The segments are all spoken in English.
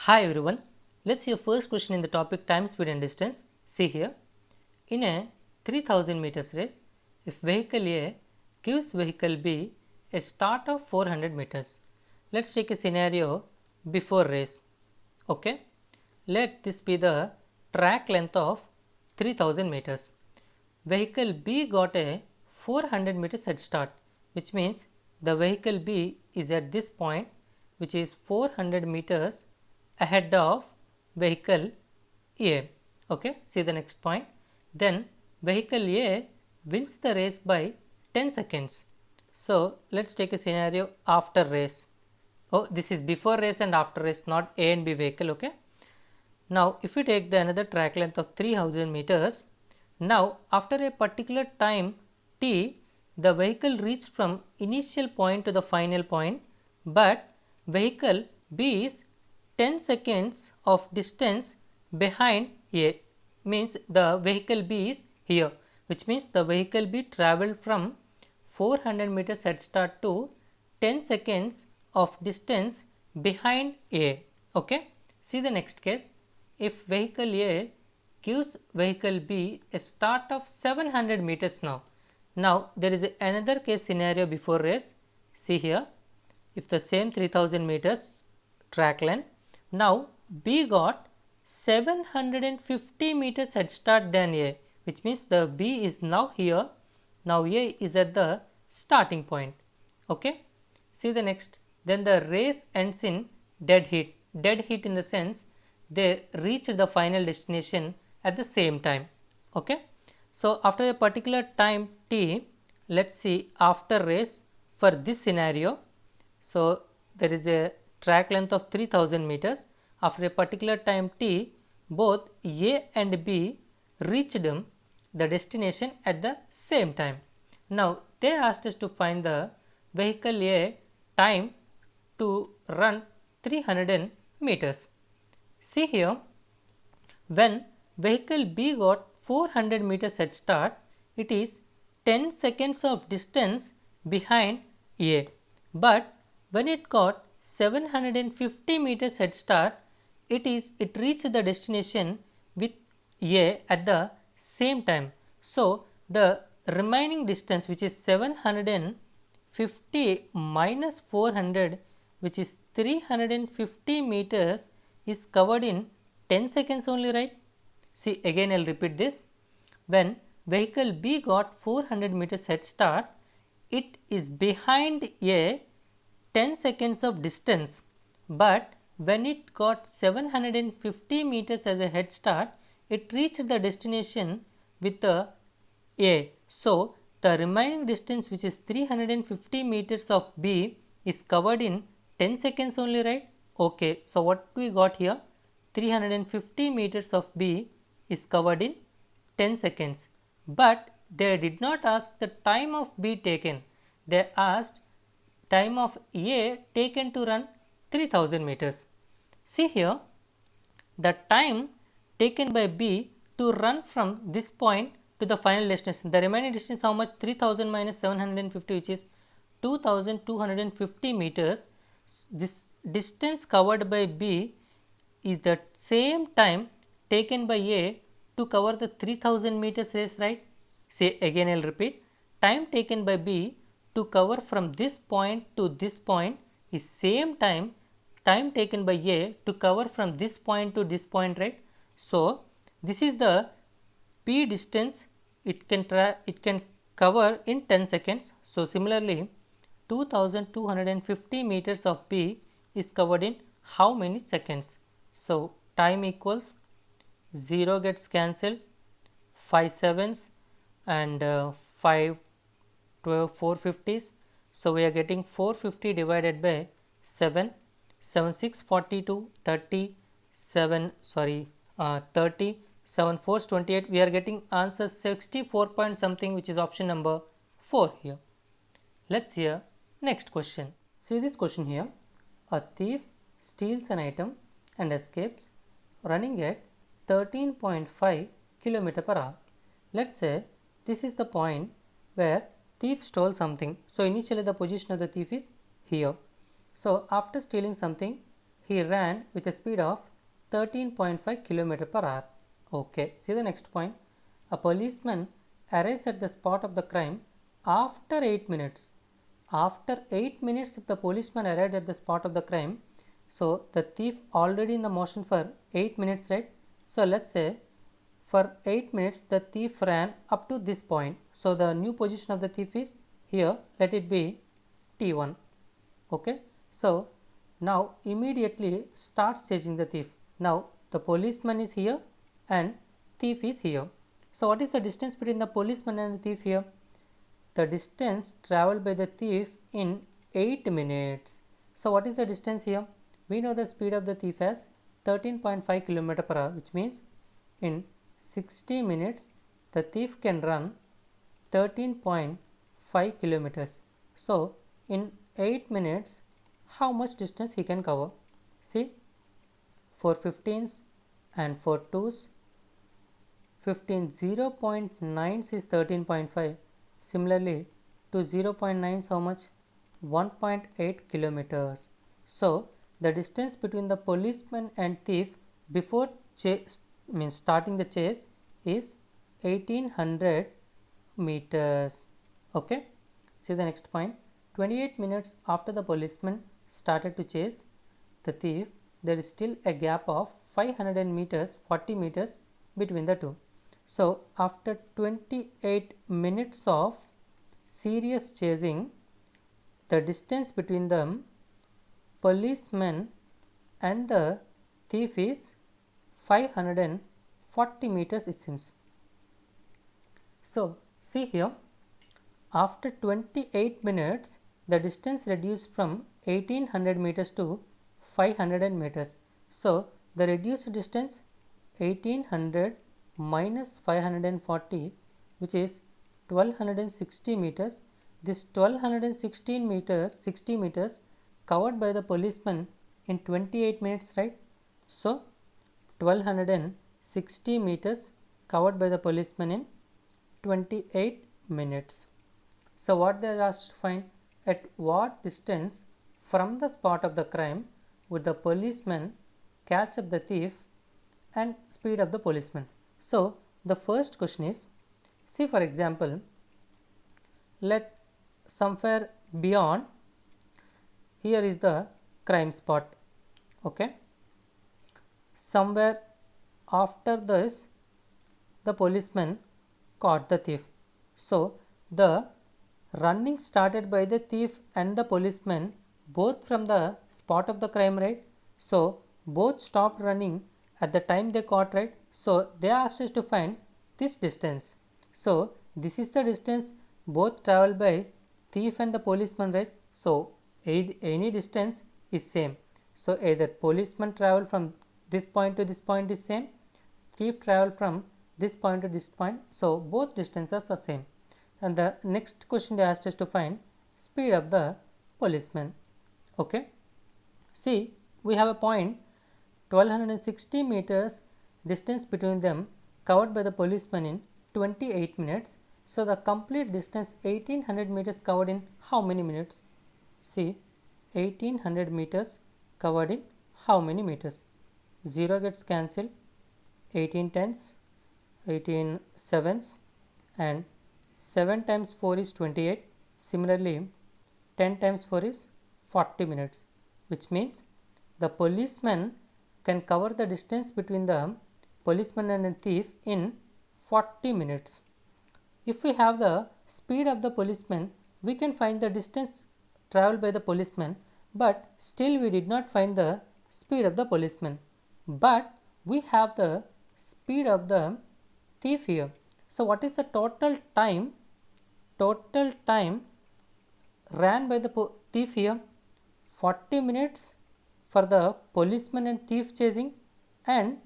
Hi everyone, let's see your first question in the topic time, speed and distance. See here, in a 3000 meters race, if vehicle A gives vehicle B a start of 400 meters, let's take a scenario before race. Okay, let this be the track length of 3000 meters. Vehicle B got a 400 meters head start, which means the vehicle B is at this point, which is 400 meters ahead of vehicle A. Okay, see the next point. Then vehicle A wins the race by 10 seconds. So let's take a scenario after race. Oh, this is before race and after race, not A and B vehicle. Okay. Now, if we take the another track length of 3000 meters, now after a particular time t, the vehicle reached from initial point to the final point, but vehicle B is 10 seconds of distance behind A, means the vehicle B is here, which means the vehicle B travelled from 400 meters head start to 10 seconds of distance behind A. Okay. See the next case. If vehicle A gives vehicle B a start of 700 meters now. Now there is another case scenario before race. See here, if the same 3000 meters track length, now B got 750 meters head start than A, which means the B is now here, now A is at the starting point. Okay. See the next, then the race ends in dead heat. Dead heat in the sense they reach the final destination at the same time. Okay. So after a particular time t, let's see after race for this scenario. So there is a track length of 3000 meters. After a particular time t, both A and B reached the destination at the same time. Now they asked us to find the vehicle A time to run 300 meters. See here, when vehicle B got 400 meters head start, it is 10 seconds of distance behind A, but when it got 750 meters head start, it reached the destination with A at the same time. So the remaining distance, which is 750 minus 400, which is 350 meters, is covered in 10 seconds only, right? See, again I will repeat this. When vehicle B got 400 meters head start, it is behind A 10 seconds of distance, but when it got 750 meters as a head start, it reached the destination with a A. So the remaining distance, which is 350 meters of B, is covered in 10 seconds only, right? Okay, so what we got here? 350 meters of B is covered in 10 seconds, but they did not ask the time of B taken. They asked time of A taken to run 3000 meters. See here, the time taken by B to run from this point to the final destination, the remaining distance how much? 3000 minus 750, which is 2250 meters. This distance covered by B is the same time taken by A to cover the 3000 meters race, right? Say again, I will repeat, time taken by B to cover from this point to this point is same time taken by A to cover from this point to this point, right? So this is the P distance it can cover in 10 seconds. So similarly, 2250 meters of B is covered in how many seconds? So time equals 0 gets cancelled, 5 sevens and 5 12 450s. So we are getting 450 divided by 7, 7 6 42, 30, 7 sorry 30, 7 4 28. We are getting answer 64 point something, which is option number 4 here. Let's hear next question. See this question here. A thief steals an item and escapes running at 13.5 km per hour. Let's say this is the point where thief stole something. So initially the position of the thief is here. So after stealing something, he ran with a speed of 13.5 km per hour. Okay, see the next point. A policeman arrives at the spot of the crime after 8 minutes. After 8 minutes, if the policeman arrived at the spot of the crime, so the thief already in the motion for 8 minutes, right? So let's say for 8 minutes the thief ran up to this point. So the new position of the thief is here, let it be T1. Okay, so now immediately starts chasing the thief. Now the policeman is here and thief is here. So what is the distance between the policeman and the thief here? The distance traveled by the thief in 8 minutes. So what is the distance here? We know the speed of the thief as 13.5 km per hour, which means in 60 minutes the thief can run 13.5 kilometers. So in 8 minutes how much distance he can cover? See, 4 15s and 4 2s. 15 0.9 is 13.5. Similarly to 0.9 how much? 1.8 kilometers. So the distance between the policeman and thief before starting the chase is 1800 meters. Okay, see the next point. 28 minutes after the policeman started to chase the thief, there is still a gap of 500 meters, 40 meters between the two. So after 28 minutes of serious chasing, the distance between the policeman and the thief is 540 meters it seems. So see here, after 28 minutes the distance reduced from 1800 meters to 500 meters. So the reduced distance 1800 minus 540, which is 1260 meters. This 1216 meters, 60 meters covered by the policeman in 28 minutes, right? So 1260 meters covered by the policeman in 28 minutes. So what they are asked to find, at what distance from the spot of the crime would the policeman catch up the thief and speed up the policeman. So the first question is, see for example, let somewhere beyond, here is the crime spot. Okay, somewhere after this the policeman caught the thief. So the running started by the thief and the policeman both from the spot of the crime, right? So both stopped running at the time they caught, right? So they asked us to find this distance. So this is the distance both traveled by thief and the policeman, right? So any distance is same. So either policeman travel from this point to this point is same, thief travel from this point to this point. So both distances are same. And the next question they asked us to find speed of the policeman. Okay, see we have a point 1260 meters distance between them covered by the policeman in 28 minutes. So the complete distance 1800 meters covered in how many minutes? See, 1800 meters covered in how many meters? 0 gets cancelled, 18 tenths, 18 sevens, and 7 times 4 is 28. Similarly 10 times 4 is 40 minutes, which means the policeman can cover the distance between the policeman and a thief in 40 minutes. If we have the speed of the policeman, we can find the distance traveled by the policeman, but still we did not find the speed of the policeman. But we have the speed of the thief here. So what is the total time ran by the thief here? 40 minutes for the policeman and thief chasing, and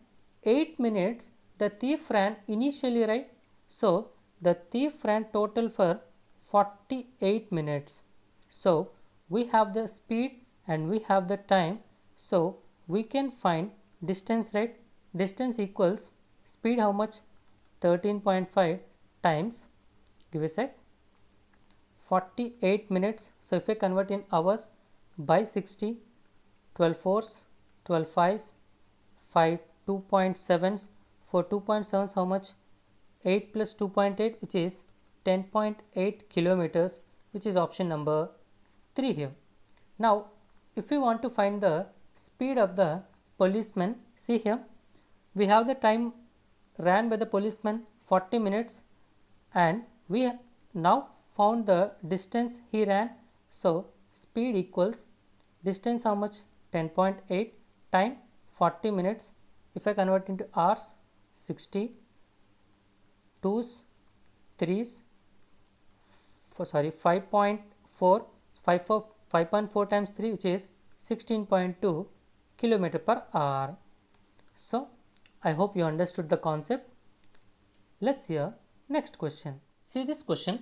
8 minutes the thief ran initially, right? So the thief ran total for 48 minutes. So we have the speed and we have the time, so we can find distance, right? Distance equals speed how much? 13.5 times, give a sec, 48 minutes. So if we convert in hours by 60, 12 fours 12 fives, 5 2.7s. For 2.7s, how much? 8 plus 2.8, which is 10.8 kilometers, which is option number 3 here. Now, if we want to find the speed of the policeman, see here, we have the time ran by the policeman 40 minutes and we now found the distance he ran. So, speed equals distance how much? 10.8 time 40 minutes. If I convert into hours, 60, 2s, 3s, 5.4, 5.4 times 3, which is 16.2 kilometer per hour. So, I hope you understood the concept. Let's see our next question. See this question.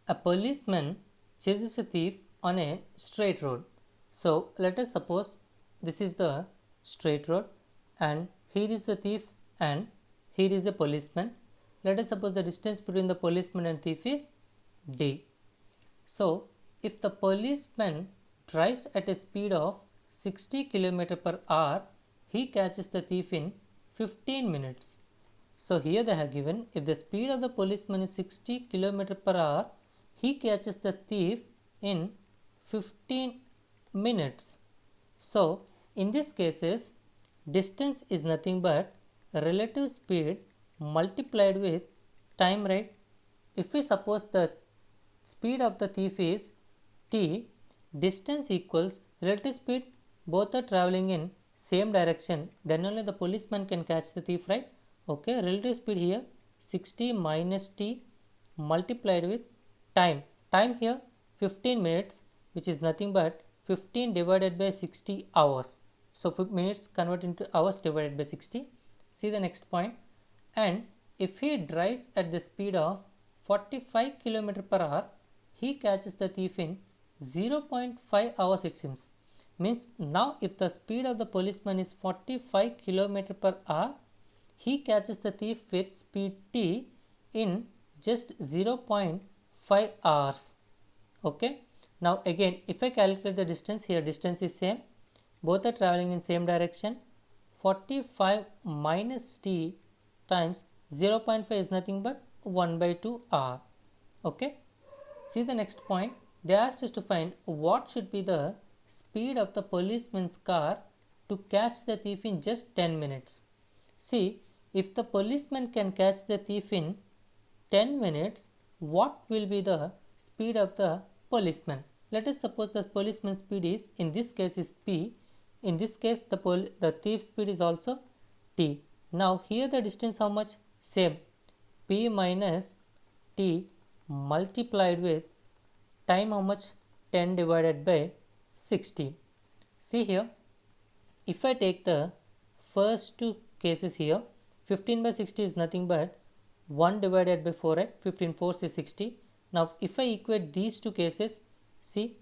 A policeman chases a thief on a straight road. So, let us suppose this is the straight road and here is the thief and here is a policeman. Let us suppose the distance between the policeman and thief is d. So, if the policeman drives at a speed of 60 km per hour, he catches the thief in 15 minutes. So, here they have given if the speed of the policeman is 60 km per hour, he catches the thief in 15 minutes. So, in this cases, distance is nothing but relative speed multiplied with time, right? If we suppose the speed of the thief is t, distance equals relative speed, both are traveling in same direction, then only the policeman can catch the thief, right? Okay, relative speed here 60 minus t multiplied with time. Time here 15 minutes, which is nothing but 15 divided by 60 hours. So, minutes convert into hours divided by 60. See the next point. And if he drives at the speed of 45 km per hour, he catches the thief in 0.5 hours, it seems. Means now if the speed of the policeman is 45 km per hour, he catches the thief with speed t in just 0.5 hours. Okay. Now again, if I calculate the distance, here distance is same, both are traveling in same direction. 45 minus t times 0.5 is nothing but 1 by 2 hour. Okay. See the next point. They asked us to find what should be the speed of the policeman's car to catch the thief in just 10 minutes. See, if the policeman can catch the thief in 10 minutes, what will be the speed of the policeman? Let us suppose the policeman's speed is, in this case is p, in this case the thief's speed is also t. Now here the distance how much? Same, p minus t multiplied with time how much? 10 divided by 60. See here, if I take the first two cases here, 15 by 60 is nothing but 1 divided by 4, right? 15 4s is 60. Now if I equate these two cases, see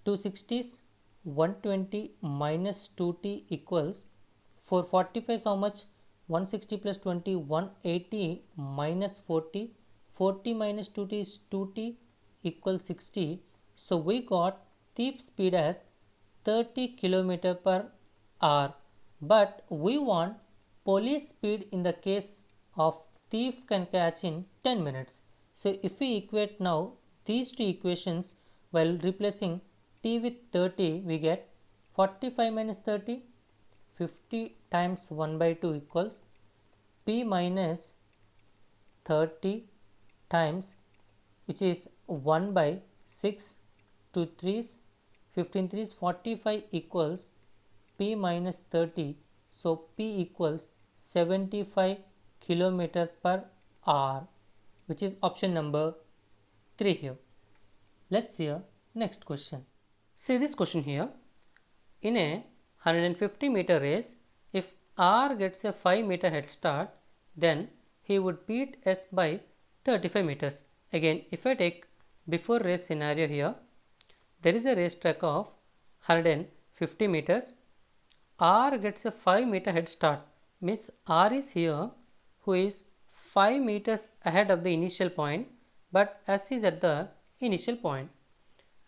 2 60s 120 minus 2t equals, for 45 is how much? 160 plus 20 180 minus 40, 40 minus 2t is 2t equals 60. So we got thief speed as 30 km per hour, but we want police speed in the case of thief can catch in 10 minutes. So if we equate now these two equations while replacing t with 30, we get 45 minus 30, 50 times 1 by 2 equals p minus 30 times, which is 1 by 6, 2 3s, 15 3s, 45 equals p minus 30. So, p equals 75 km per hour, which is option number 3 here. Let's see our next question. See this question here. In a 150 meter race, if R gets a 5 meter head start, then he would beat S by 35 meters. Again, if I take before race scenario here, there is a race track of 150 meters. R gets a 5 meter head start, means R is here who is 5 meters ahead of the initial point, but S is at the initial point,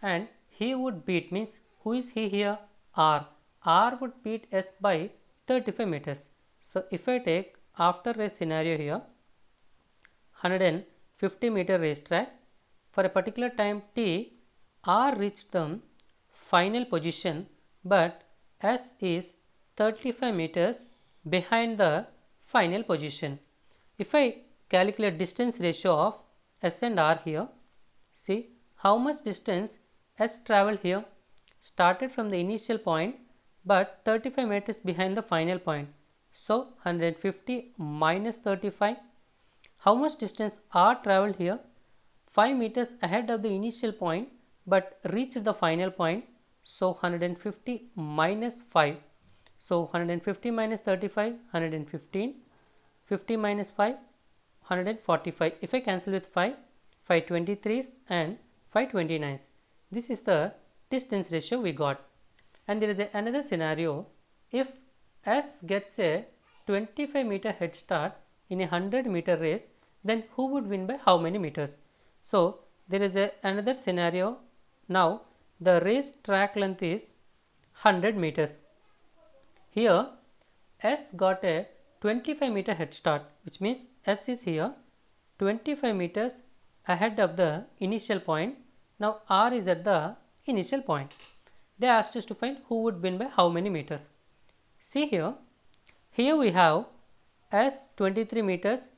and he would beat, means who is he here? R. R would beat S by 35 meters. So if I take after race scenario here, 150 meter racetrack, for a particular time t, R reached the final position, but S is 35 meters behind the final position. If I calculate distance ratio of S and R here, see how much distance S travelled here, started from the initial point but 35 meters behind the final point. So 150 minus 35. How much distance R travelled here? 5 meters ahead of the initial point but reached the final point. So 150 minus 5. So 150 minus 35, 115. 50 minus 5, 145. If I cancel with 5, 523s and 529s. This is the distance ratio we got. And there is another scenario. If S gets a 25 meter head start in a 100 meter race, then who would win by how many meters? So there is another scenario. Now the race track length is 100 meters. Here S got a 25 meter head start, which means S is here 25 meters ahead of the initial point. Now R is at the initial point. They asked us to find who would win by how many meters. See here we have S 23 meters,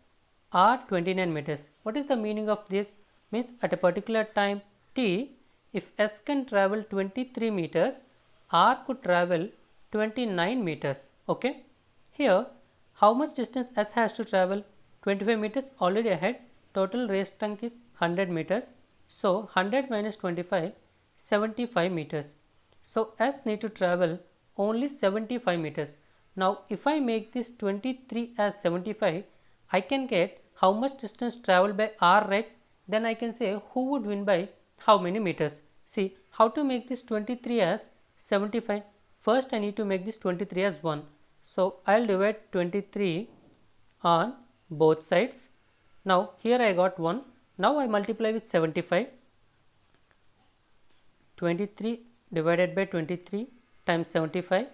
R 29 meters. What is the meaning of this? Means at a particular time t, if S can travel 23 meters, R could travel 29 meters. Okay. Here how much distance S has to travel? 25 meters already ahead. Total race trunk is 100 meters. So 100 minus 25, 75 meters. So S need to travel only 75 meters. Now if I make this 23 as 75, I can get how much distance traveled by R, right? Then I can say who would win by how many meters. See how to make this 23 as 75. First I need to make this 23 as 1. So I will divide 23 on both sides. Now here I got 1. Now I multiply with 75. 23 divided by 23 times 75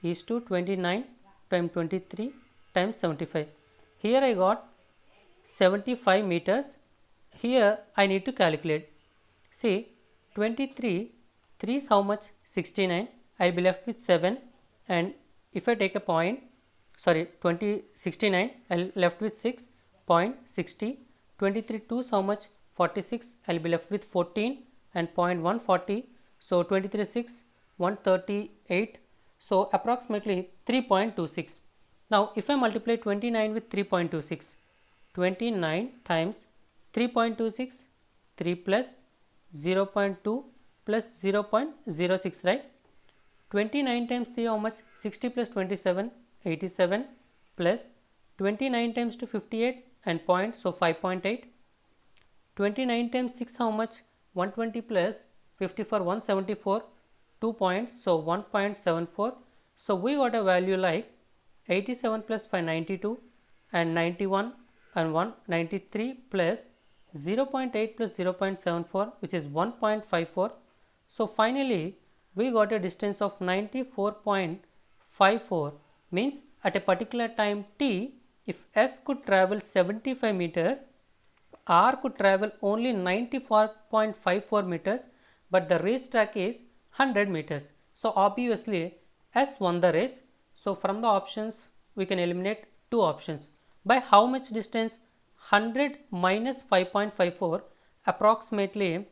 is to 29 times 23 times 75. Here I got 75 meters. Here I need to calculate. See 23, 3 is how much? 69. I will be left with 7, and if I take a point, 69, I will left with 6.60. 23 2 is how much? 46. I will be left with 14 and 0.140. So 23 6, 138. So approximately 3.26. Now if I multiply 29 with 3.26, 29 times 3.26, 3 plus 0.2 plus 0.06, right? 29 times 3 how much? 60 plus 27, 87, plus 29 times 2, 58 and point, so 5.8. 29 times 6 how much? 120 plus 54, 174, 2 points, so 1.74. So we got a value like 87 plus 5, 92, and 91 and 193 plus 0.8 plus 0.74, which is 1.54. So finally we got a distance of 94.54. Means at a particular time t, if S could travel 75 meters, R could travel only 94.54 meters, but the race track is 100 meters. So obviously S won the race. So from the options we can eliminate two options. By how much distance? 100 minus 5.54, approximately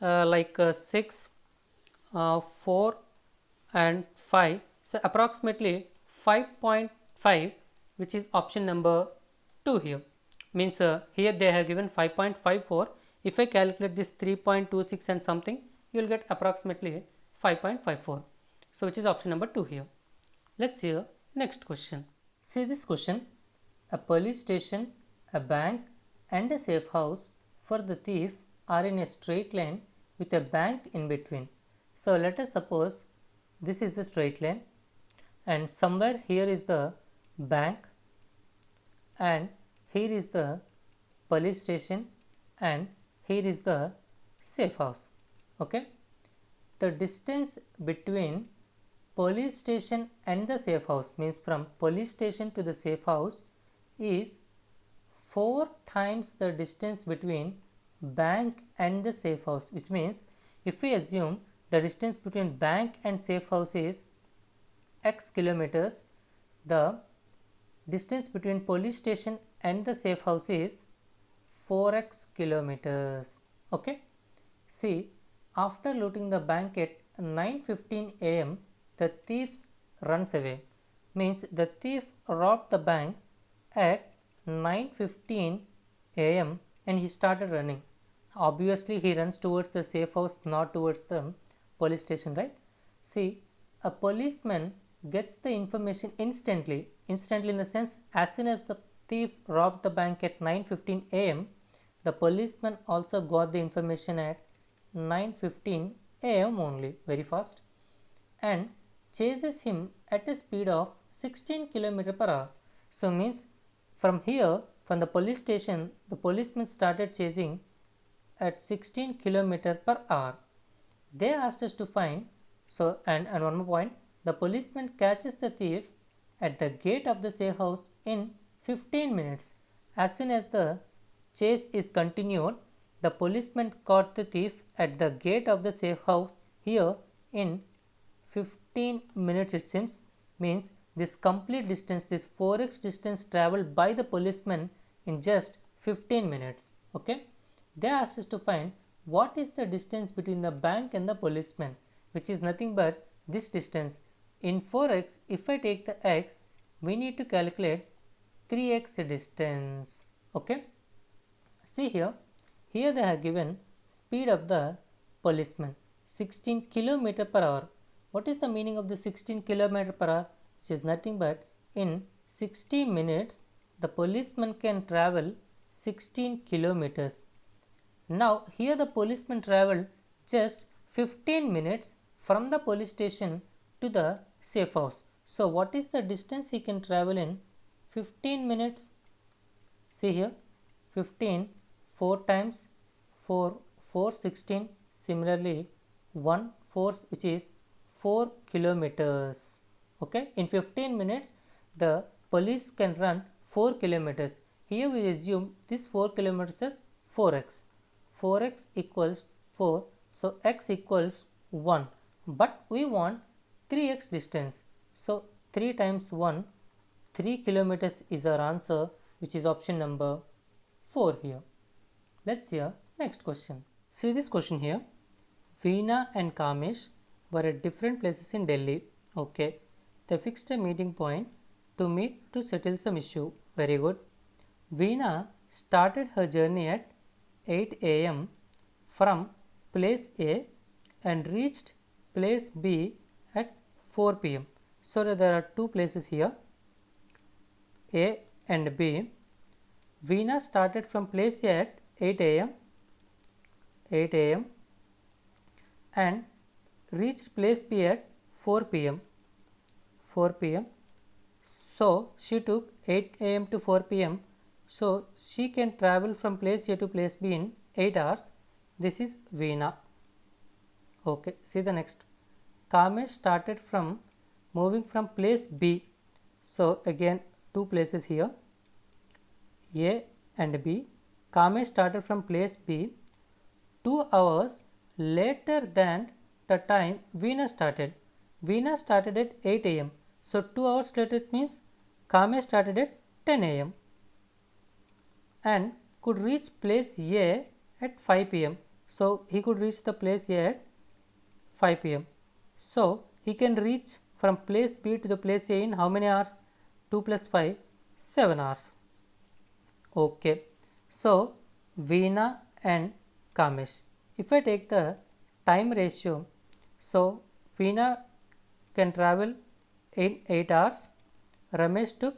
6, 4 and 5. So approximately 5.5, which is option number 2 here. Means here they have given 5.54. If I calculate this 3.26 and something, you will get approximately 5.54. So which is option number 2 here. Let's see next question. See this question. A police station, a bank and a safe house for the thief are in a straight line with a bank in between. So let us suppose this is the straight line, and somewhere here is the bank, and here is the police station, and here is the safe house. Okay. The distance between police station and the safe house, means from police station to the safe house is 4 times the distance between bank and the safe house, which means if we assume the distance between bank and safe house is x kilometers, the distance between police station and the safe house is 4x kilometers. Okay. See, after looting the bank at 9:15 am, the thief runs away. Means the thief robbed the bank at 9:15 am and he started running. Obviously, he runs towards the safe house, not towards the police station, right? See, a policeman gets the information instantly in the sense, as soon as the thief robbed the bank at 9:15 am, the policeman also got the information at 9:15 am only, very fast, and chases him at a speed of 16 km per hour. So means from here, from the police station, the policeman started chasing at 16 km per hour. They asked us to find, so and one more point, the policeman catches the thief at the gate of the safe house in 15 minutes. As soon as the chase is continued, the policeman caught the thief at the gate of the safe house here in 15 minutes it seems. Means this complete distance, this 4x distance travelled by the policeman in just 15 minutes. Okay. They asked us to find what is the distance between the bank and the policeman, which is nothing but this distance. In 4x, if I take the x, we need to calculate 3x distance. Okay. See here they have given speed of the policeman 16 km per hour. What is the meaning of the 16 km per hour? Which is nothing but in 60 minutes the policeman can travel 16 kilometers. Now here the policeman travelled just 15 minutes from the police station to the safe house. So what is the distance he can travel in 15 minutes? See here, 15, 4 times 4, 4, 16. Similarly, 1 force, which is 4 kilometers. Okay, in 15 minutes the police can run 4 kilometers. Here we assume this 4 kilometers as 4x. 4x equals 4, so x equals 1, but we want 3x distance. So 3 times 1, 3 kilometers is our answer, which is option number 4 here. Let's see our next question. See this question here. Veena and Kamesh were at different places in Delhi. Okay. They fixed a meeting point to meet to settle some issue. Very good. Veena started her journey at 8 am from place A and reached place B at 4 pm. So there are two places here, A and B. Veena started from place A at 8 am and reached place B at 4 pm. So she took 8 am to 4 pm. So she can travel from place A to place B in 8 hours. This is Veena. Okay, see the next. Kamesh started from moving from place B. So again two places here, A and B. Kamesh started from place B 2 hours later than the time Veena started. Veena started at 8 am. So 2 hours later it means Kamesh started at 10 am and could reach place A at 5 pm. So he could reach the place A at 5 pm. So he can reach from place B to the place A in how many hours? 2 plus 5, 7 hours. Okay. So Veena and Kamesh. If I take the time ratio, so Veena can travel in 8 hours, Ramesh took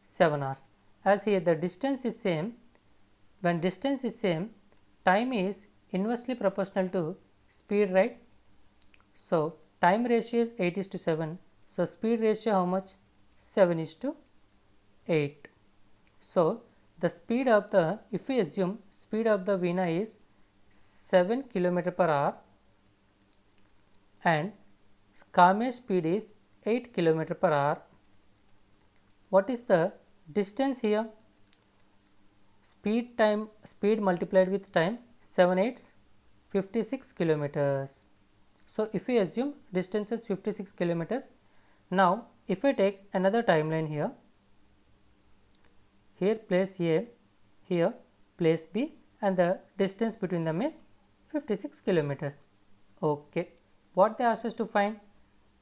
7 hours. As here the distance is same, when distance is same, time is inversely proportional to speed, right? So time ratio is 8:7. So speed ratio how much? 7:8. So the speed of the, if we assume speed of the Veena is 7 km per hour and Kamesh speed is 8 km per hour. What is the distance here? Speed multiplied with time, 7 8s, 56 kilometers. So if we assume distance is 56 kilometers, now if I take another timeline here place A, here place B, and the distance between them is 56 kilometers. Okay, what they asked us to find?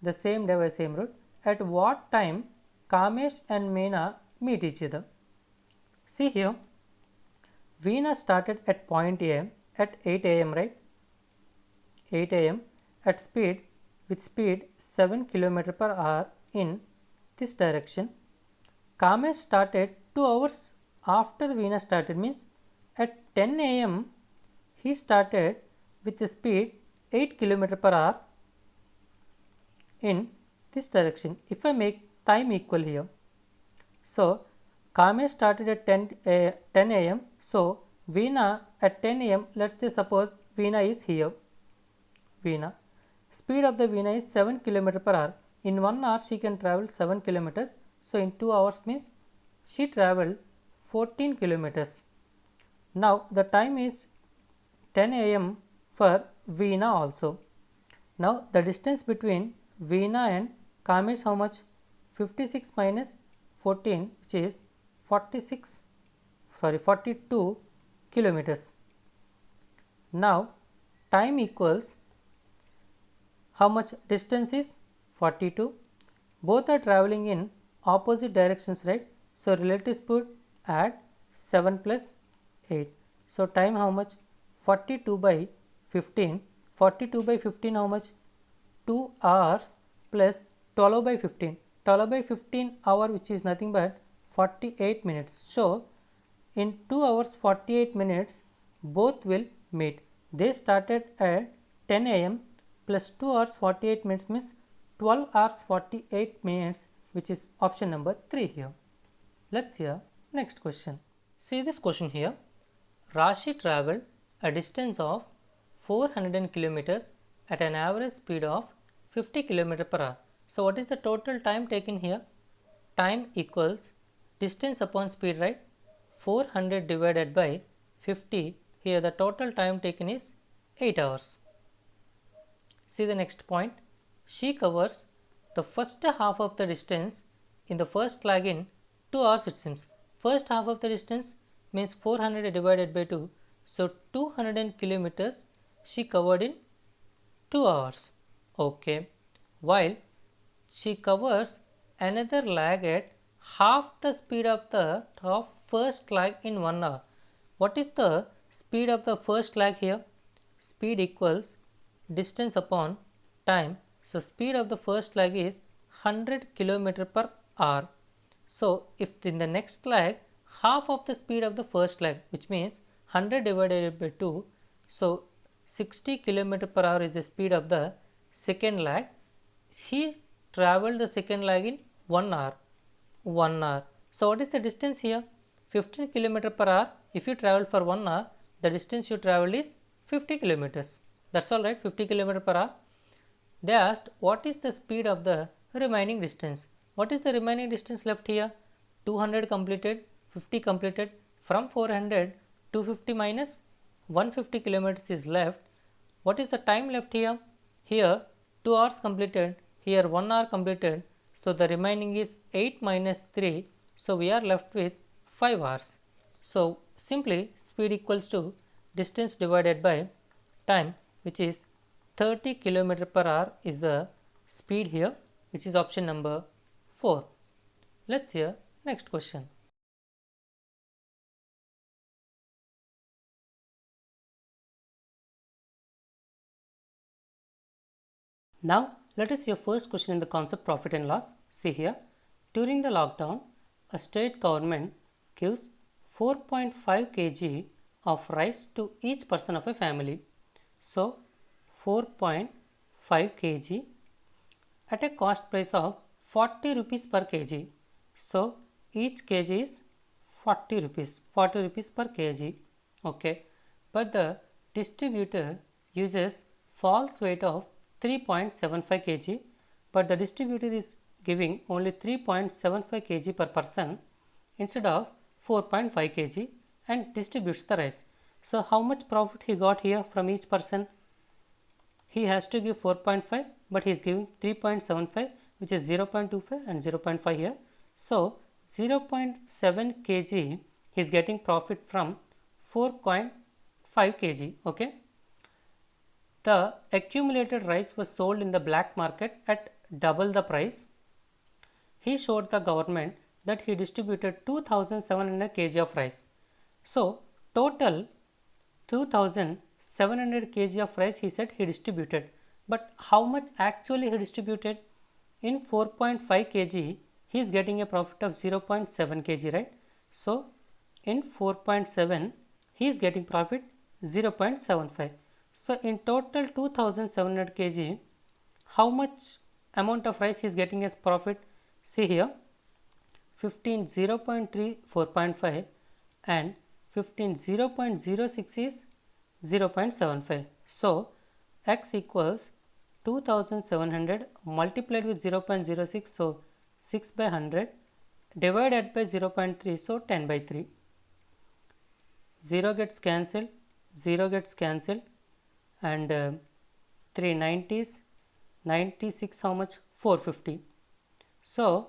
The same day by same route. At what time Kamesh and Meena meet each other? See here, Veena started at point A at 8 am, right? 8 am at with speed 7 km per hour in this direction. Kamesh started 2 hours after Veena started, means at 10 am he started with the speed 8 km per hour in this direction. If I make time equal here, so Kamesh started at 10 am, so Veena at 10 am, let us say suppose Veena is here, Veena. Speed of the Veena is 7 km per hour. In 1 hour she can travel 7 kilometers, so in 2 hours means she travelled 14 kilometers. Now the time is 10 am for Veena also. Now the distance between Veena and Kamesh how much? 56 minus 14, which is 42 kilometers. Now time equals how much distance is 42. Both are travelling in opposite directions, right? So relative speed add 7 plus 8. So time how much? 42 by 15. 42 by 15 how much? 2 hours plus 12 by 15. 12 by 15 hour, which is nothing but 48 minutes. So in 2 hours 48 minutes both will meet. They started at 10 am plus 2 hours 48 minutes means 12 hours 48 minutes, which is option number 3 here. Let's hear next question. See this question here. Rashi travelled a distance of 400 kilometers at an average speed of 50 km per hour. So what is the total time taken here? Time equals distance upon speed, right? 400 divided by 50. Here the total time taken is 8 hours. See the next point. She covers the first half of the distance in the first leg in 2 hours, it seems. First half of the distance means 400 divided by 2. So 200 kilometers she covered in 2 hours. Okay. While she covers another leg at half the speed of the first leg in 1 hour. What is the speed of the first leg here? Speed equals distance upon time. So speed of the first leg is 100 km per hour. So if in the next leg half of the speed of the first leg, which means 100 divided by 2, so 60 km per hour is the speed of the second leg. He travelled the second leg in 1 hour. 1 hour. So what is the distance here? 15 km per hour. If you travel for 1 hour, the distance you traveled is 50 kilometers. That's all, right? 50 km per hour. They asked what is the speed of the remaining distance. What is the remaining distance left here? 200 completed, 50 completed. From 400, 250 minus 150 kilometers is left. What is the time left here? Here 2 hours completed, here 1 hour completed. So the remaining is 8 minus 3. So we are left with 5 hours. So simply speed equals to distance divided by time, which is 30 km per hour is the speed here, which is option number 4. Let's hear next question. Now let us see your first question in the concept profit and loss. See here, during the lockdown, a state government gives 4.5 kg of rice to each person of a family. So 4.5 kg at a cost price of 40 rupees per kg. So each kg is 40 rupees per kg. Okay, but the distributor uses false weight of 3.75 kg but the distributor is giving only 3.75 kg per person instead of 4.5 kg and distributes the rice. So how much profit he got here from each person? He has to give 4.5, but he is giving 3.75, which is 0.25 and 0.5 here. So 0.7 kg he is getting profit from 4.5 kg. Okay. The accumulated rice was sold in the black market at double the price. He showed the government that he distributed 2700 kg of rice. So total 2700 kg of rice he said he distributed, but how much actually he distributed? In 4.5 kg he is getting a profit of 0.7 kg, right? So in 4.7 he is getting profit 0.75. So in total 2700 kg, how much amount of rice he is getting as profit? See here, 15 0.3 4.5 and 15 0.06 is 0.75. So x equals 2700 multiplied with 0.06, so 6 by 100 divided by 0.3, so 10 by 3. 0 gets cancelled, 0 gets cancelled, and 3 90s, 96 how much? 450. So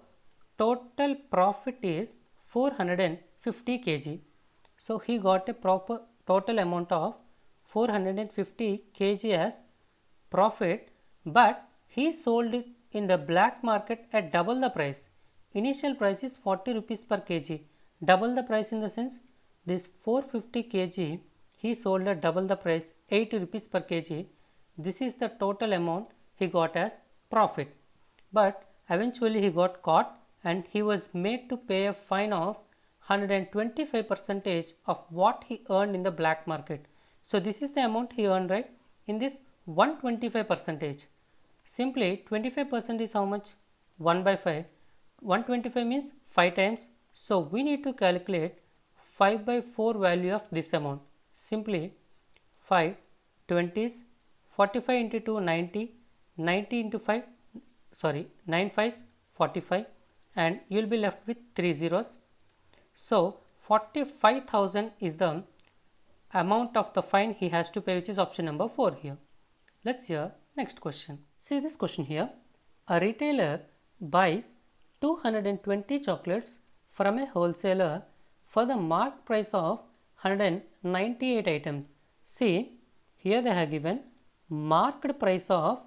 total profit is 450 kg. So he got a proper total amount of 450 kg as profit, but he sold it in the black market at double the price. Initial price is 40 rupees per kg. Double the price in the sense, this 450 kg he sold at double the price, 80 rupees per kg. This is the total amount he got as profit. But eventually he got caught and he was made to pay a fine of 125% of what he earned in the black market. So this is the amount he earned, right? In this 125%. Simply 25% is how much? 1 by 5. 125 means 5 times. So we need to calculate 5 by 4 value of this amount. Simply 5 20s, 45 into 2 90, 90 into 5, sorry 9 5s 45, and you will be left with 3 zeros. So 45,000 is the amount of the fine he has to pay, which is option number 4 here. Let's hear next question. See this question here. A retailer buys 220 chocolates from a wholesaler for the marked price of 198 items. See, here they have given marked price of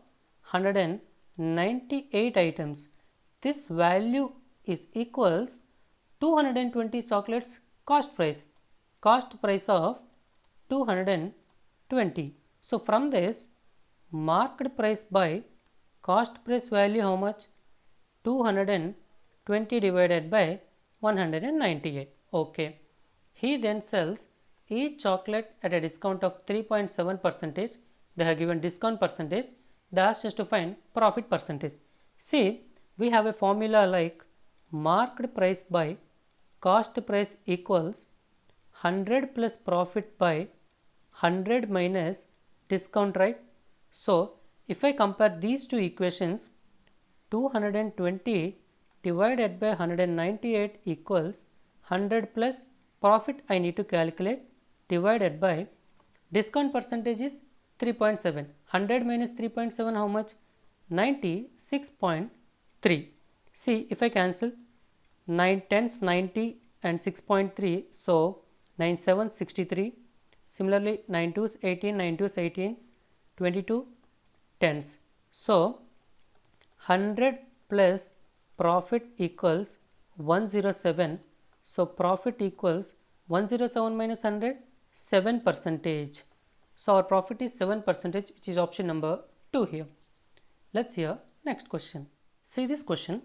198 items. This value is equals 220 chocolates cost price of 220. So from this, marked price by cost price value how much? 220 divided by 198. Okay. He then sells each chocolate at a discount of 3.7%. They have given discount percentage. They asked us to find profit percentage. See, we have a formula like marked price by cost price equals 100 plus profit by 100 minus discount, right? So if I compare these two equations, 220 divided by 198 equals 100 plus profit I need to calculate divided by discount percentage is 3.7. 100 minus 3.7 how much? 96.3. See, if I cancel 9 tens 90 and 6.3, so 9 7 63. Similarly 9 2s 18, 9 2s 18, 22 tens. So 100 plus profit equals 107. So profit equals 107 minus 100, 7%. So our profit is 7%, which is option number 2 here. Let's hear next question. See this question.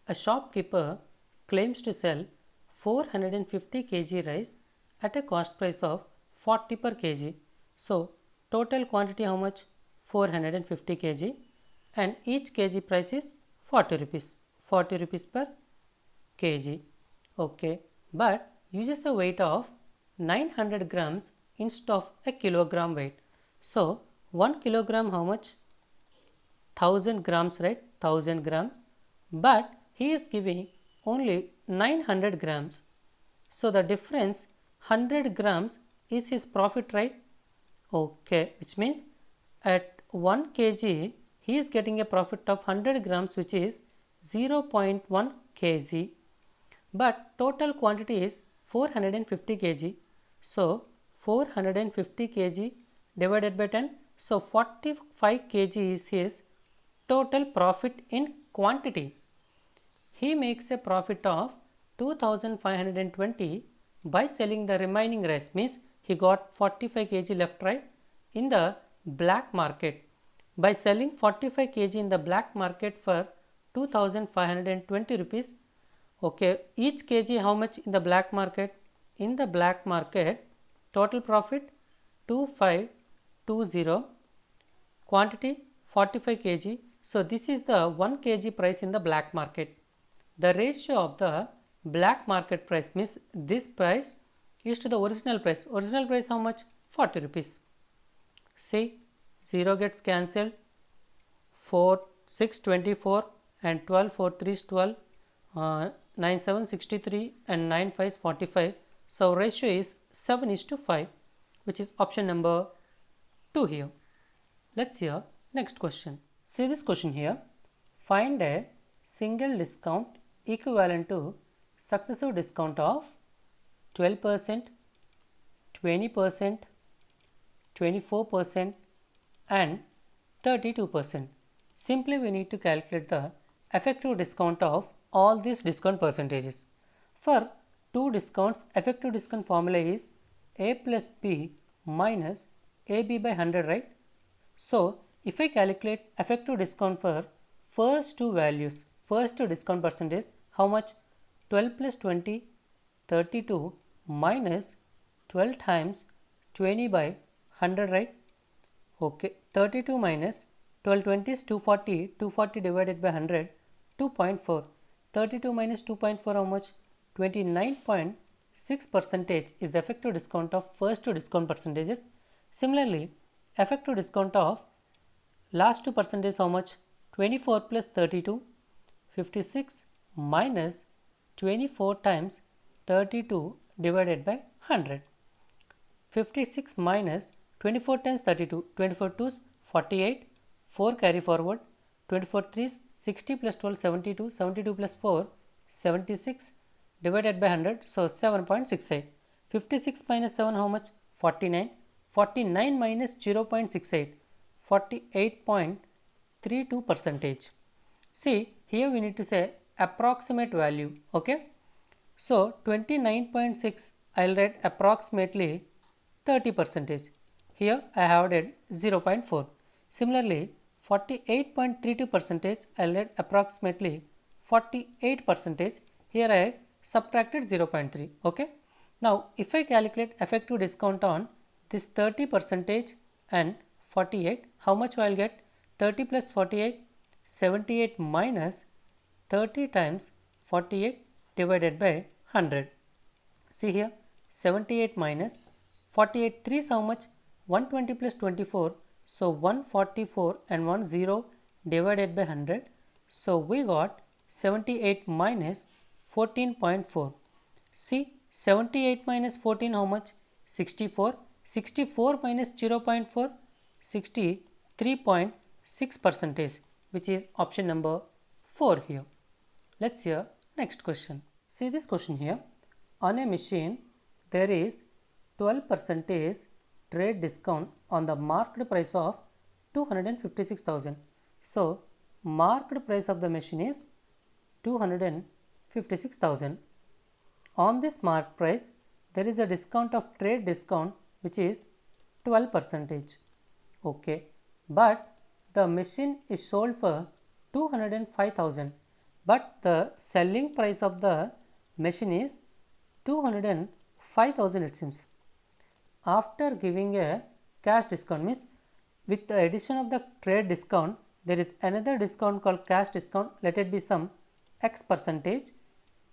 A shopkeeper claims to sell 450 kg rice at a cost price of 40 per kg. So total quantity how much? 450 kg, and each kg price is 40 rupees. 40 rupees per kg. Okay, but uses a weight of 900 grams instead of a kilogram weight. So 1 kilogram how much? 1000 grams, right? 1000 grams, but he is giving only 900 grams. So the difference 100 grams is his profit, right? Okay, which means at 1 kg he is getting a profit of 100 grams, which is 0.1 kg, but total quantity is 450 kg. So 450 kg divided by 10, so 45 kg is his total profit in quantity. He makes a profit of 2520 by selling the remaining rice, means he got 45 kg left, right, in the black market. By selling 45 kg in the black market for 2520 rupees. Okay, each kg how much in the black market? In the black market, total profit 2520, quantity 45 kg. So this is the 1 kg price in the black market. The ratio of the black market price, means this price is to the original price. Original price how much? 40 rupees. See, 0 gets cancelled, 4, 6, 24 and 12, 4, 3 is 12, 9, 7, 63 and 9, 5 is 45. So ratio is 7:5, which is option number 2 here. Let's see our next question. See this question here. Find a single discount equivalent to successive discount of 12%, 20%, 24% and 32%. Simply we need to calculate the effective discount of all these discount percentages. For two discounts, effective discount formula is A plus B minus AB by 100, right? So if I calculate effective discount for first two values, first discount percentage, how much? 12 plus 20, 32 minus 12 times 20 by 100, right? Okay, 32 minus 12, 20 is 240, 240 divided by 100, 2.4. 32 minus 2.4 how much? 29.6 percentage is the effective discount of first two discount percentages. Similarly, effective discount of last two percentage how much? 24 plus 32, 56 minus 24 times 32 divided by 100. 56 minus 24 times 32, 24 2s 48, 4 carry forward, 24 3s 60 plus 12 72, 72 plus 4 76 divided by 100, so 7.68. 56 minus 7 how much? 49, 49 minus 0.68, 48.32 percentage. See, here we need to say approximate value, okay? So 29.6 I will write approximately 30 percentage. Here I have added 0.4. Similarly, 48.32 percentage I will write approximately 48 percentage. Here I subtracted 0.3. Okay. Now if I calculate effective discount on this 30 percentage and 48, how much I will get? 30 plus 48, 78 minus 30 times 48 divided by 100. See here, 78 minus 48, 3 is how much? 120 plus 24, so 144 and 1 0 divided by 100. So we got 78 minus 14.4. See, 78 minus 14 how much? 64. 64 minus 0.4, 63.6 percentage, which is option number 4 here. Let's hear next question. See this question here. On a machine, there is 12% trade discount on the marked price of 256,000. So, marked price of the machine is 256,000. On this marked price, there is a discount of trade discount which is 12%. Okay, but the machine is sold for 205,000, but the selling price of the machine is 205,000 it seems. After giving a cash discount, means with the addition of the trade discount, there is another discount called cash discount, let it be some X percentage.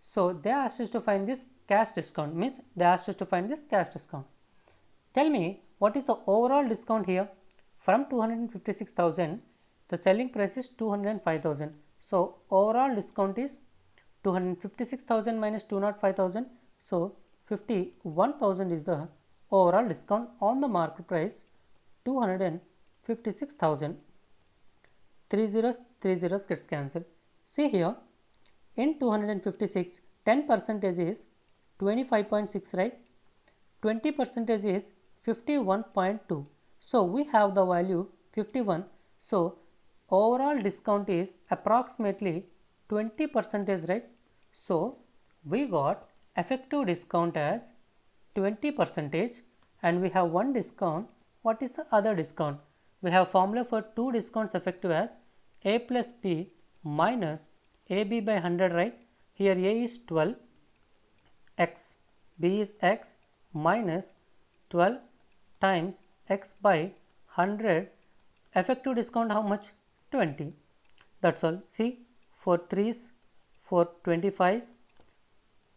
So they asked us to find this cash discount, means they asked us to find this cash discount. Tell me what is the overall discount here? From 256,000, the selling price is 205,000. So overall discount is 256,000 minus 205,000. So 51,000 is the overall discount on the market price 256,000. 3 zeros gets cancelled. See here, in 256, 10% is 25.6, right? 20% is 51.2. So we have the value 51. So overall discount is approximately 20%, right? So we got effective discount as 20% and we have one discount. What is the other discount? We have formula for two discounts effective as A plus B minus AB by 100, right? Here A is 12, X, B is X minus 12 times X by 100. Effective discount how much? 20. That's all. See, for 3's, for 25's,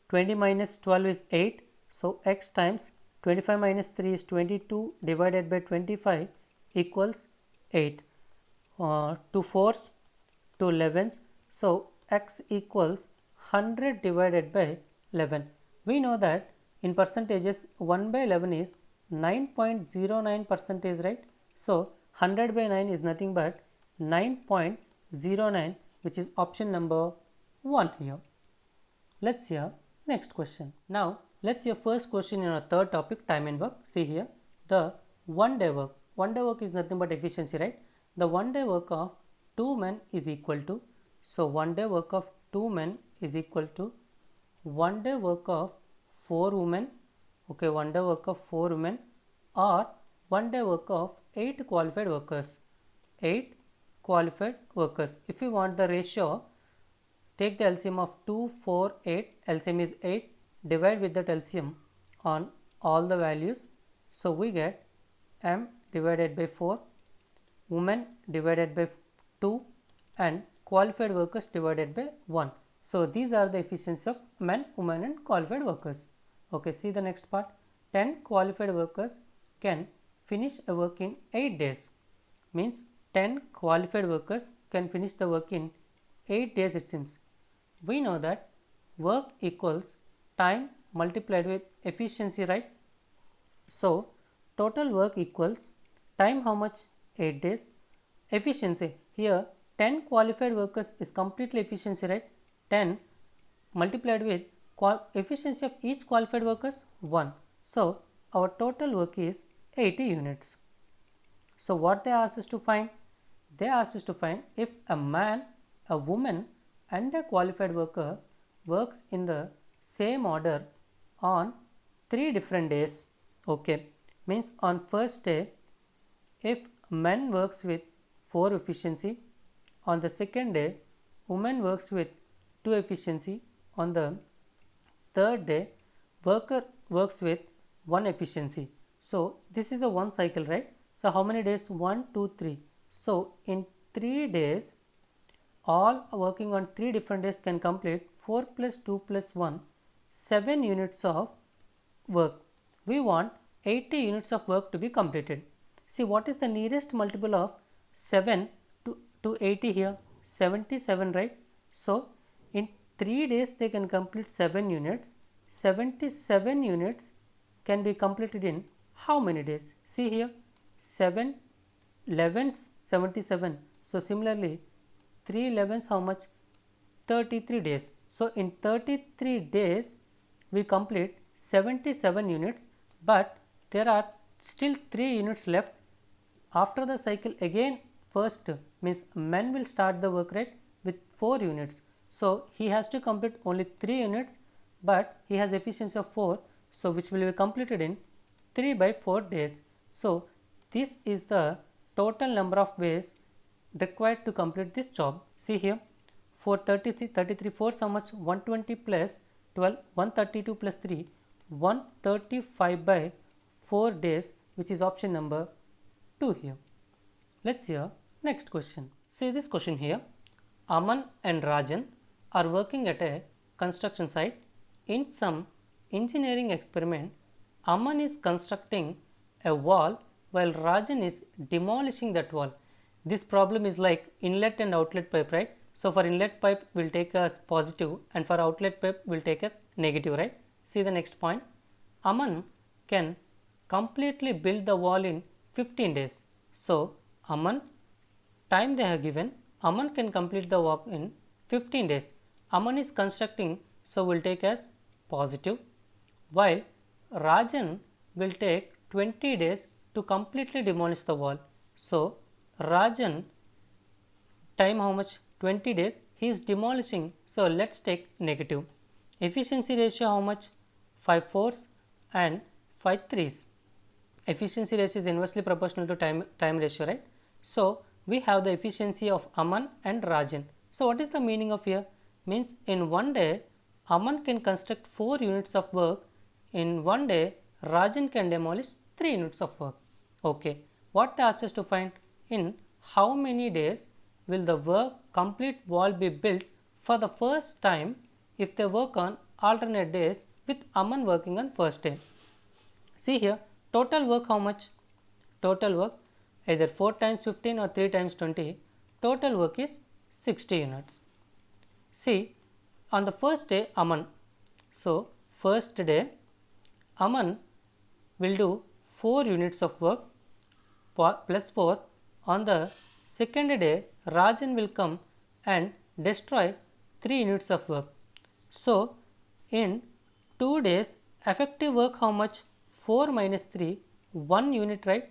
20 minus 12 is 8. So X times 25 minus 3 is 22 divided by 25 equals 8. 2 4's, 2 11's. So X equals 100 divided by 11. We know that in percentages 1 by 11 is 9.09%, right? So 100 by 9 is nothing but 9.09, which is option number 1 here. Let's see our next question. Now let's see your first question in our third topic, time and work. See here, the 1 day work. 1 day work is nothing but efficiency, right? The 1 day work of 2 men is equal to, so 1 day work of 2 men is equal to 1 day work of 4 women, okay, 1 day work of 4 women, or 1 day work of 8 qualified workers. 8 qualified workers. If you want the ratio, take the LCM of 2, 4, 8. LCM is 8. Divide with that LCM on all the values. So we get M divided by 4, women divided by 2, and qualified workers divided by 1. So these are the efficiency of men, women and qualified workers. Okay, see the next part. 10 qualified workers can finish a work in 8 days. Means 10 qualified workers can finish the work in 8 days, it seems. We know that work equals time multiplied with efficiency, right? So total work equals time how much? 8 days. Efficiency, here 10 qualified workers is completely efficiency, right? 10 multiplied with efficiency of each qualified workers 1. So our total work is 80 units. So what they asked us to find? They asked us to find if a man, a woman and a qualified worker works in the same order on 3 different days. Okay, means on first day, if man works with 4 efficiency, on the second day woman works with 2 efficiency, on the third day worker works with 1 efficiency. So this is a one cycle, right? So how many days? 1, 2, 3. So in 3 days, all working on 3 different days can complete 4 plus 2 plus 1, 7 units of work. We want 80 units of work to be completed. See, what is the nearest multiple of 7 to 80 here? 77, right? So in 3 days they can complete 7 units. 77 units can be completed in how many days? See here, 7 11s 77. So similarly 3 11s how much? 33 days. So in 33 days we complete 77 units, but there are still 3 units left. After the cycle again, first means man will start the work, right, with 4 units. So he has to complete only 3 units, but he has efficiency of 4, so which will be completed in 3 by 4 days. So this is the total number of ways required to complete this job. See here, for 33 4 how much? 120 plus 12, 132 plus 3, 135 by 4 days, which is option number 2 here. Let's see our next question. See this question here. Aman and Rajan are working at a construction site. In some engineering experiment, Aman is constructing a wall while Rajan is demolishing that wall. this problem is like inlet and outlet pipe, right? So for inlet pipe will take as positive and for outlet pipe will take as negative, right? See the next point. Aman can completely build the wall in 15 days. So Aman, time they have given, Aman can complete the work in 15 days. Aman is constructing, so we'll take as positive, while Rajan will take 20 days to completely demolish the wall. So Rajan, time how much? 20 days. He is demolishing, so let's take negative. Efficiency ratio how much? 5 fourths and 5 threes. Efficiency ratio is inversely proportional to time ratio, right? So we have the efficiency of Aman and Rajan. So what is the meaning of here? Means in one day Aman can construct 4 units of work. In one day Rajan can demolish 3 units of work. Okay, what they asked us to find, in how many days will the work complete wall be built for the first time if they work on alternate days with Aman working on first day. See here, total work how much? Total work either 4 times 15 or 3 times 20. Total work is 60 units. See, on the first day Aman, so first day Aman will do 4 units of work plus 4. On the second day Rajan will come and destroy 3 units of work. So in 2 days effective work how much? 4 minus 3, 1 unit, right?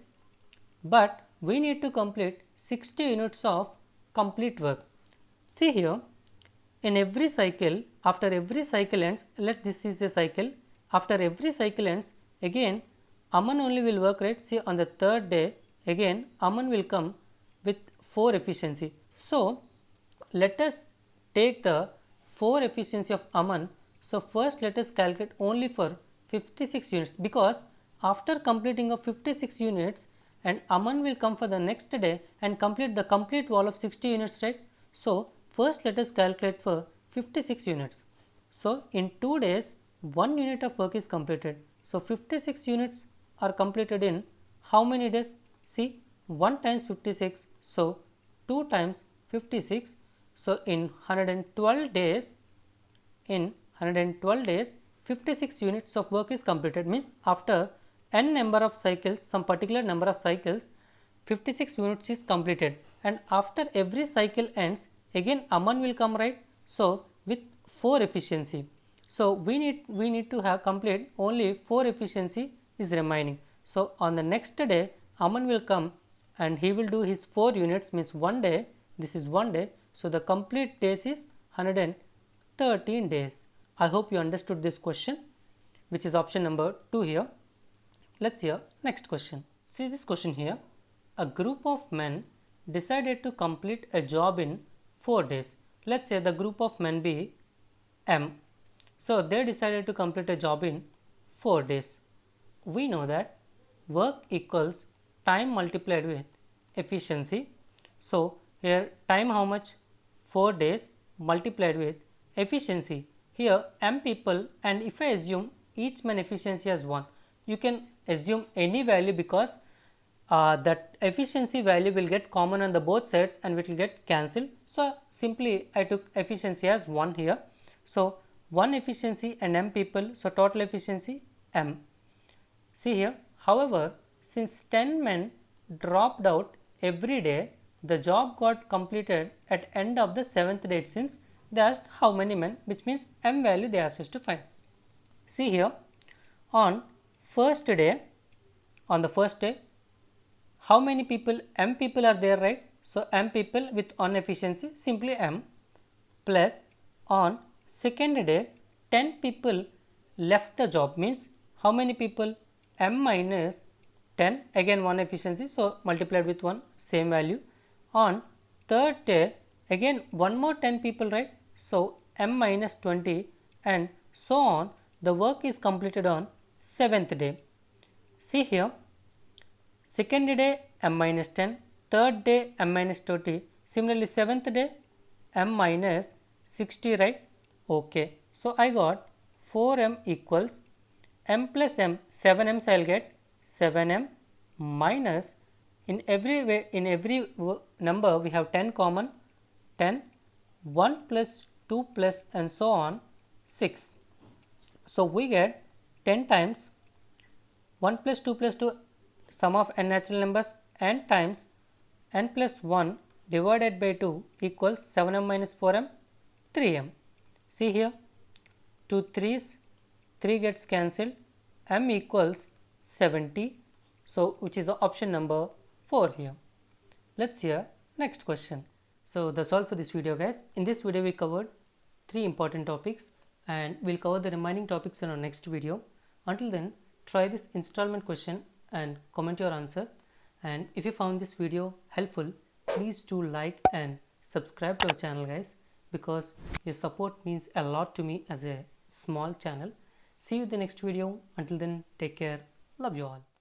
But we need to complete 60 units of complete work. See here, in every cycle, after every cycle ends, let this is a cycle, after every cycle ends, again Aman only will work, right? See, on the third day again Aman will come with 4 efficiency. So let us take the 4 efficiency of Aman. So first let us calculate only for 56 units, because after completing of 56 units and Aman will come for the next day and complete the complete wall of 60 units, right? So first let us calculate for 56 units. So in 2 days 1 unit of work is completed. So 56 units are completed in how many days? See, 1 times 56, so 2 times 56. So in 112 days, 56 units of work is completed. Means after n number of cycles, some particular number of cycles, 56 units is completed, and after every cycle ends again Aman will come, right? So with 4 efficiency. So we need to have complete only 4 efficiency is remaining. So on the next day Aman will come and he will do his 4 units, means 1 day, this is 1 day. So the complete days is 113 days. I hope you understood this question, which is option number 2 here. Let's hear next question. See this question here. A group of men decided to complete a job in 4 days. Let's say the group of men be M. So they decided to complete a job in 4 days. We know that work equals time multiplied with efficiency. So here time how much? 4 days multiplied with efficiency. Here M people, and if I assume each man efficiency as 1, you can assume any value, because that efficiency value will get common on the both sides and it will get cancelled. So simply I took efficiency as 1 here. So 1 efficiency and M people, so total efficiency M. See here, however, since 10 men dropped out every day, the job got completed at end of the 7th day. It seems they asked how many men, which means M value they asked us to find. See here, on the first day, how many people? M people are there, right? So M people with 1 efficiency, simply M, plus on second day 10 people left the job, means how many people? M minus 10, again 1 efficiency, so multiplied with 1, same value. On third day again one more 10 people, right? So M minus 20, and so on. The work is completed on 7th day. See here, second day M minus 10, third day M minus 30, similarly 7th day M minus 60, right? Okay, so I got 4M equals M plus M, 7M's I will get 7M minus In every way, in every number we have 10 common, 10, 1 plus 2 plus and so on 6. So we get 10 times 1 plus 2 plus 2 sum of n natural numbers n times n plus 1 divided by 2 equals 7m minus 4m 3m. See here, 2 3's, 3 gets cancelled, m equals 70. So which is the option number 4 here. Let's hear next question. So that's all for this video, guys. In this video we covered 3 important topics and we'll cover the remaining topics in our next video. Until then, try this installment question and comment your answer. And if you found this video helpful, please do like and subscribe to our channel, guys, because your support means a lot to me as a small channel. See you in the next video. Until then, take care. Love you all.